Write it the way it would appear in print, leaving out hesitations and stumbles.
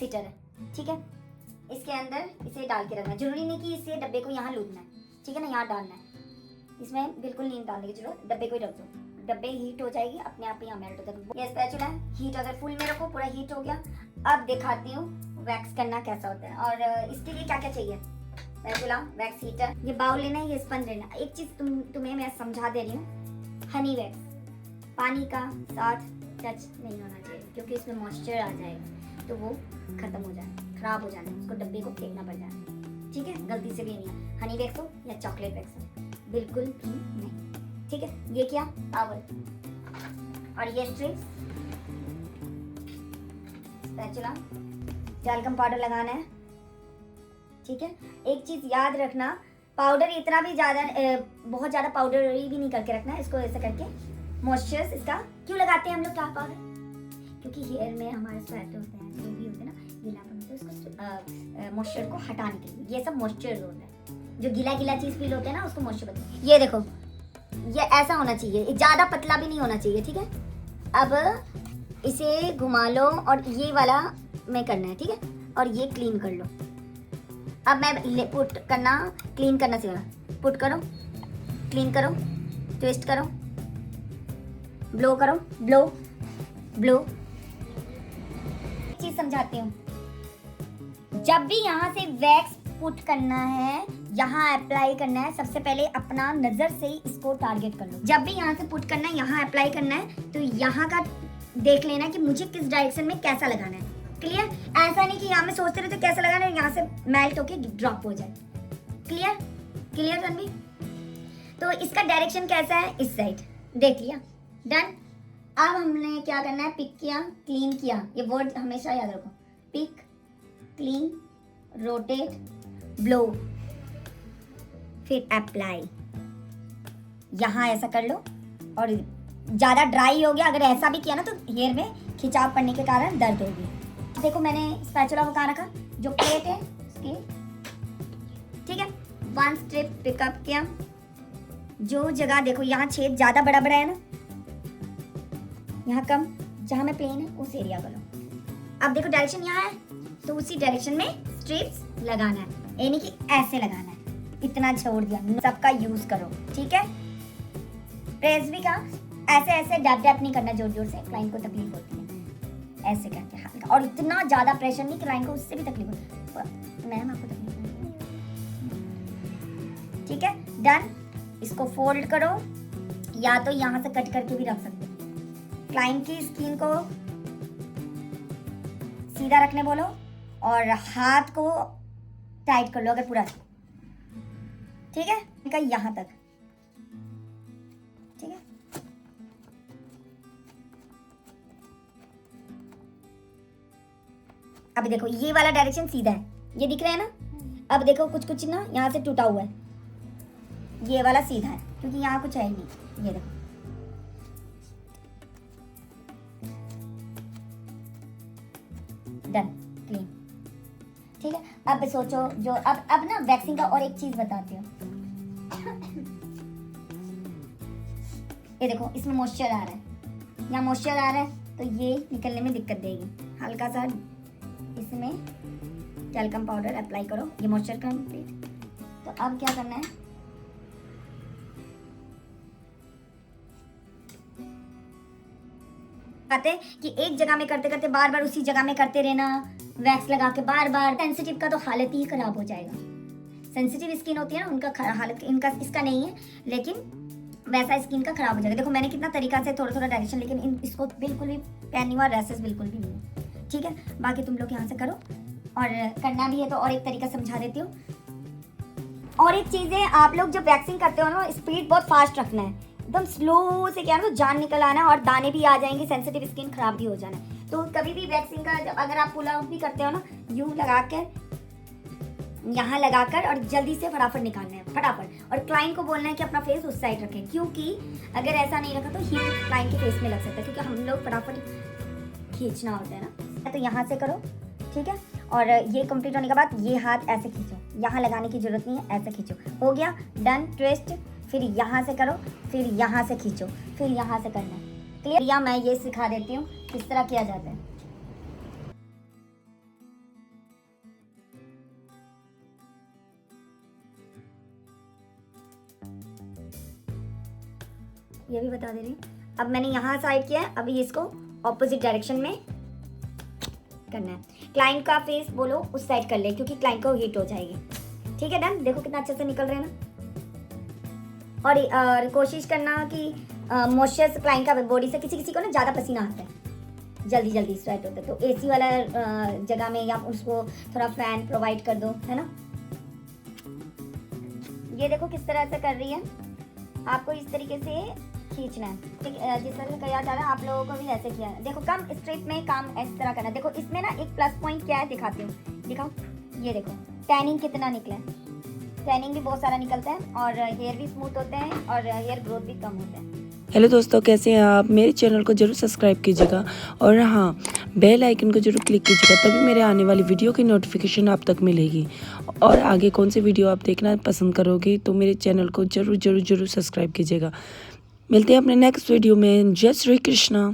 Wax heater है, ठीक है। इसके अंदर इसे डाल के रखना है, जरूरी नहीं कि इसे डब्बे को यहाँ लूटना है, ठीक है ना, यहाँ डालना है। इसमें बिल्कुल नहीं डालने की जरूरत, डब्बे को ही रख दो, डब्बे हीट हो जाएगी अपने आप ही, यहाँ मेल्ट हो जाएगी। ये स्पैचुला है, हीट अगर फुल में रखो पूरा हीट हो गया। अब दिखाती हूँ वैक्स करना कैसा होता है, और इसके लिए क्या क्या चाहिए। स्पैचुला, वैक्स हीटर, ये बाउल लेना है, ये स्पंज लेना। एक चीज तुम्हें मैं समझा दे रही हूँ, हनी वैक्स पानी का साथ टच नहीं होना चाहिए, क्योंकि इसमें मॉइस्चर आ जाएगा तो वो खत्म हो जाए, खराब हो जाना, उसको डब्बे को फेंकना पड़ जाए, ठीक है। गलती से भी नहीं है, हनी वैक्स हो या चॉकलेट वैक्स हो, बिल्कुल भी नहीं, ठीक है। ये क्या पावर, और ये स्ट्रिप्स, स्पैचुला, टैल्कम पाउडर लगाना है, ठीक है। एक चीज याद रखना, पाउडर इतना भी ज्यादा बहुत ज्यादा पाउडर भी नहीं करके रखना है। इसको ऐसा करके मॉइस्चर इसका क्यों लगाते हैं हम लोग क्या पाउडर, क्योंकि हेयर में हमारे स्वेट होते हैं, जो भी होते हैं ना गीलापन, तो इसको मॉइस्चर को हटाने के लिए ये सब मॉइस्चर होता है, जो गीला गीला चीज फील होता है ना उसको मॉइस्चर बोलते हैं। ये देखो, ये ऐसा होना चाहिए, ज्यादा पतला भी नहीं होना चाहिए, ठीक है। अब इसे घुमा लो और ये वाला में करना है, ठीक है, और ये क्लीन कर लो। अब मैं पुट करना, क्लीन करना सिखा, पुट करो, क्लीन करो, ट्विस्ट करो, ब्लो करो, ब्लो ब्लो। चीज समझाती हूँ, जब भी यहाँ से वैक्स पुट करना है, यहाँ अप्लाई करना है, सबसे पहले अपना नजर से ही इसको टारगेट कर लो। जब भी यहाँ से पुट करना है, यहाँ अप्लाई करना है, तो यहाँ का देख लेना कि मुझे किस डायरेक्शन में कैसा लगाना है, क्लियर। ऐसा नहीं कि यहाँ में सोचते रहते कैसा लगाना है, यहाँ से मेल्ट होके ड्रॉप हो जाए, क्लियर क्लियर रणवीर। तो इसका डायरेक्शन कैसा है, इस साइड, देख लिया, डन। अब हमने क्या करना है, पिक किया, क्लीन किया, ये वर्ड हमेशा याद रखो, पिक, क्लीन, रोटेट, ब्लो, फिर अप्लाई। यहाँ ऐसा कर लो, और ज्यादा ड्राई हो गया अगर ऐसा भी किया ना तो हेयर में खिंचाव पड़ने के कारण दर्द होगी। देखो मैंने स्पैचुला को कहाँ रखा, जो प्लेट है उसकी, ठीक है। वन स्ट्रिप पिकअप किया, जो जगह देखो यहाँ छेद ज्यादा बड़ा बड़ा है ना, यहाँ कम, जहाँ में प्लेन है उस एरिया को लो। अब देखो डायरेक्शन यहाँ है, तो उसी डायरेक्शन में स्ट्रिप्स लगाना है, यानी कि ऐसे लगाना है, इतना छोड़ दिया, सबका यूज करो, ठीक है। प्रेस भी का ऐसे ऐसे डैप डैप नहीं करना जोर जोर से, क्लाइंट को तकलीफ होती है, ऐसे करके हल्का, और इतना ज्यादा प्रेशर नहीं, क्लाइंट को उससे भी तकलीफ होती है, मैम आपको तकलीफ नहीं, ठीक है, डन। इसको फोल्ड करो, या तो यहाँ से कट करके भी रख सकते हो। क्लाइंट की स्किन को सीधा रखने बोलो, और हाथ को टाइट कर लो अगर पूरा, ठीक है, इनका यहाँ तक, ठीक है। अब देखो ये वाला डायरेक्शन सीधा है, ये दिख रहा है ना। अब देखो कुछ कुछ ना यहाँ से टूटा हुआ है, ये वाला सीधा है, क्योंकि यहाँ कुछ है ही नहीं, ये देखो। डन, क्लीन, ठीक है। अब सोचो, जो अब ना वैक्सिंग का और एक चीज बताती हूँ। ये देखो इसमें मॉइस्चर आ रहा है, यहाँ मॉइस्चर आ रहा है, तो ये निकलने में दिक्कत देगी। हल्का सा इसमें टैल्कम पाउडर अप्लाई करो, ये मॉइस्चर कंप्लीट। तो अब क्या करना है, कहते कि एक जगह में करते करते बार बार उसी जगह में करते रहना, वैक्स लगा के बार बार, सेंसिटिव का तो हालत ही खराब हो जाएगा। सेंसिटिव स्किन होती है ना, उनका हालत, इनका इसका नहीं है, लेकिन वैसा स्किन का खराब हो जाएगा। देखो मैंने कितना तरीका से थोड़ा थोड़ा डायरेक्शन, लेकिन इसको बिल्कुल भी पैनी हुआ रैसेस बिल्कुल भी नहीं है, ठीक है। बाकी तुम लोग यहाँ से करो, और करना भी है तो और एक तरीका समझा देती हूँ। और एक चीज़ है, आप लोग जब वैक्सिंग करते हो ना, स्पीड बहुत फास्ट रखना है, एकदम स्लो से, क्या ना जान निकल आना है, और दाने भी आ जाएंगे, सेंसिटिव स्किन खराब भी हो जाना है। तो कभी भी वैक्सिंग का अगर आप पुल आउट भी करते हो ना, यूं लगा कर, यहाँ लगाकर, और जल्दी से फटाफट निकालना है, फटाफट। और क्लाइंट को बोलना है कि अपना फेस उस साइड रखें, क्योंकि अगर ऐसा नहीं रखा तो हीट क्लाइंट के फेस में लग सकता है, क्योंकि हम लोग फटाफट खींचना होता है ना। तो यहाँ से करो, ठीक है। और ये कंप्लीट होने के बाद ये हाथ ऐसे खींचो, यहाँ लगाने की जरूरत नहीं है, ऐसे खींचो, हो गया, डन। ट्विस्ट, फिर यहाँ से करो, फिर यहाँ से खींचो, फिर यहाँ से करना है, क्लियर। या मैं ये सिखा देती हूँ किस तरह किया जाता है। ये भी बता दे रही हूँ। अब मैंने यहाँ साइड किया है, अभी इसको ऑपोजिट डायरेक्शन में करना है। क्लाइंट का फेस बोलो उस साइड कर ले क्योंकि क्लाइंट को हीट हो जाएगी। ठीक है डन। देखो कितना अच्छे से निकल रहे हैं ना। और कोशिश करना कि मॉइस्चर क्लाइंट का बॉडी से, किसी को ना ज़्यादा पसीना आता है, जल्दी जल्दी स्वेट होता है, तो एसी वाला जगह में या उसको थोड़ा फैन प्रोवाइड कर दो, है ना। ये देखो किस तरह से कर रही है, आपको इस तरीके से खींचना है। जिस तरह से किया जा रहा है आप लोगों को भी ऐसे किया है। देखो कम स्ट्रिप में काम इस तरह करना है। देखो इसमें ना एक प्लस पॉइंट क्या है दिखाती हूँ, दिखाओ। ये देखो टैनिंग कितना निकला है, टैनिंग भी बहुत सारा निकलता है और हेयर भी स्मूथ होते हैं और हेयर ग्रोथ भी कम होता है। हेलो दोस्तों, कैसे हैं आप। मेरे चैनल को जरूर सब्सक्राइब कीजिएगा और हाँ, बेल आइकन को जरूर क्लिक कीजिएगा, तभी मेरे आने वाली वीडियो की नोटिफिकेशन आप तक मिलेगी। और आगे कौन सी वीडियो आप देखना पसंद करोगे तो मेरे चैनल को जरूर सब्सक्राइब कीजिएगा। मिलते हैं अपने नेक्स्ट वीडियो में। जय श्री कृष्णा।